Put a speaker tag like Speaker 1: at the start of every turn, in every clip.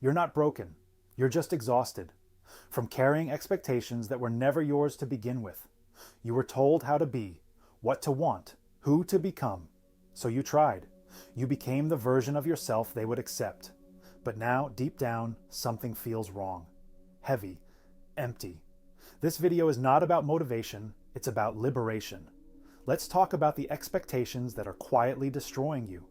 Speaker 1: You're not broken. You're just exhausted from carrying expectations that were never yours to begin with. You were told how to be, what to want, who to become. So you tried. You became the version of yourself they would accept. But now, deep down, something feels wrong. Heavy. Empty. This video is not about motivation, it's about liberation. Let's talk about the expectations that are quietly destroying you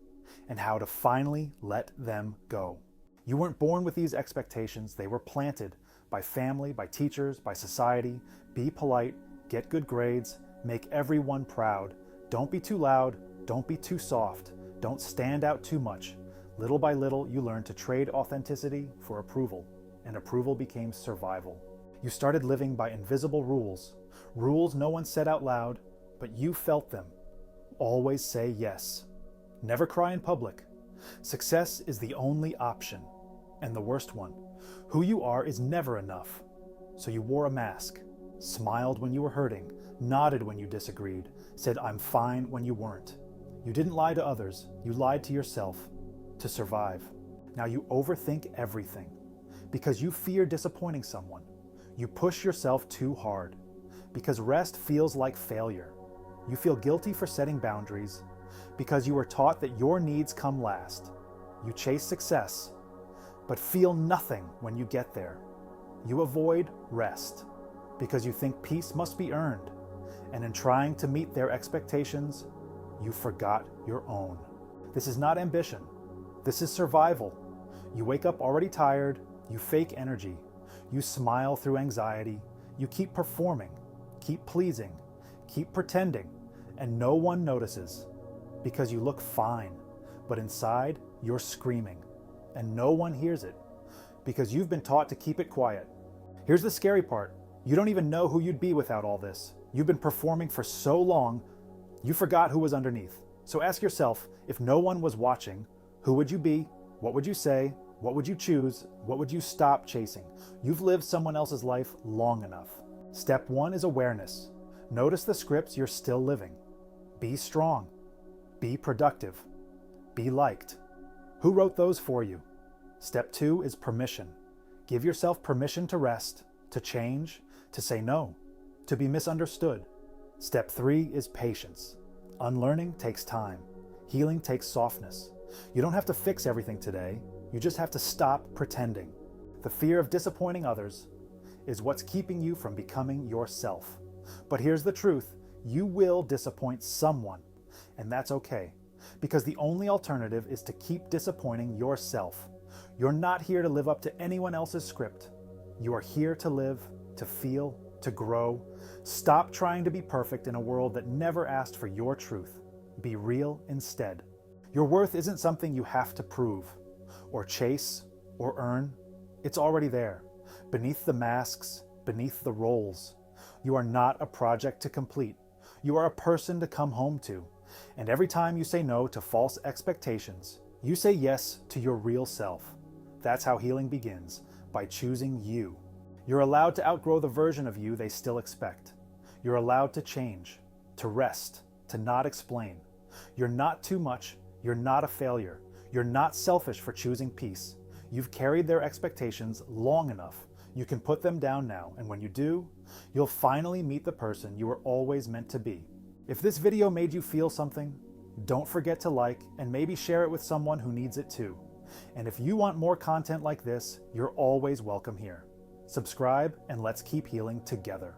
Speaker 1: and how to finally let them go. You weren't born with these expectations, they were planted by family, by teachers, by society. Be polite, get good grades, make everyone proud. Don't be too loud, don't be too soft, don't stand out too much. Little by little, you learned to trade authenticity for approval, and approval became survival. You started living by invisible rules, rules no one said out loud, but you felt them. Always say yes. Never cry in public. Success is the only option, and the worst one. Who you are is never enough. So you wore a mask, smiled when you were hurting, nodded when you disagreed, said I'm fine when you weren't. You didn't lie to others, you lied to yourself to survive. Now you overthink everything because you fear disappointing someone. You push yourself too hard because rest feels like failure. You feel guilty for setting boundaries because you were taught that your needs come last. You chase success, but feel nothing when you get there. You avoid rest because you think peace must be earned, and in trying to meet their expectations, you forgot your own. This is not ambition. This is survival. You wake up already tired, you fake energy, you smile through anxiety, you keep performing, keep pleasing, keep pretending, and no one notices because you look fine, but inside you're screaming, and no one hears it because you've been taught to keep it quiet. Here's the scary part. You don't even know who you'd be without all this. You've been performing for so long, you forgot who was underneath. So ask yourself, if no one was watching, who would you be? What would you say? What would you choose? What would you stop chasing? You've lived someone else's life long enough. Step 1 is awareness. Notice the scripts you're still living. Be strong. Be productive. Be liked. Who wrote those for you? Step 2 is permission. Give yourself permission to rest, to change, to say no, to be misunderstood. Step 3 is patience. Unlearning takes time. Healing takes softness. You don't have to fix everything today. You just have to stop pretending. The fear of disappointing others is what's keeping you from becoming yourself. But here's the truth. You will disappoint someone, and that's okay, because the only alternative is to keep disappointing yourself. You're not here to live up to anyone else's script. You are here to live, to feel, to grow. Stop trying to be perfect in a world that never asked for your truth. Be real instead. Your worth isn't something you have to prove, or chase, or earn. It's already there, beneath the masks, beneath the roles. You are not a project to complete. You are a person to come home to. And every time you say no to false expectations, you say yes to your real self. That's how healing begins, by choosing you. You're allowed to outgrow the version of you they still expect. You're allowed to change, to rest, to not explain. You're not too much. You're not a failure. You're not selfish for choosing peace. You've carried their expectations long enough. You can put them down now, and when you do, you'll finally meet the person you were always meant to be. If this video made you feel something, don't forget to like and maybe share it with someone who needs it too. And if you want more content like this, you're always welcome here. Subscribe and let's keep healing together.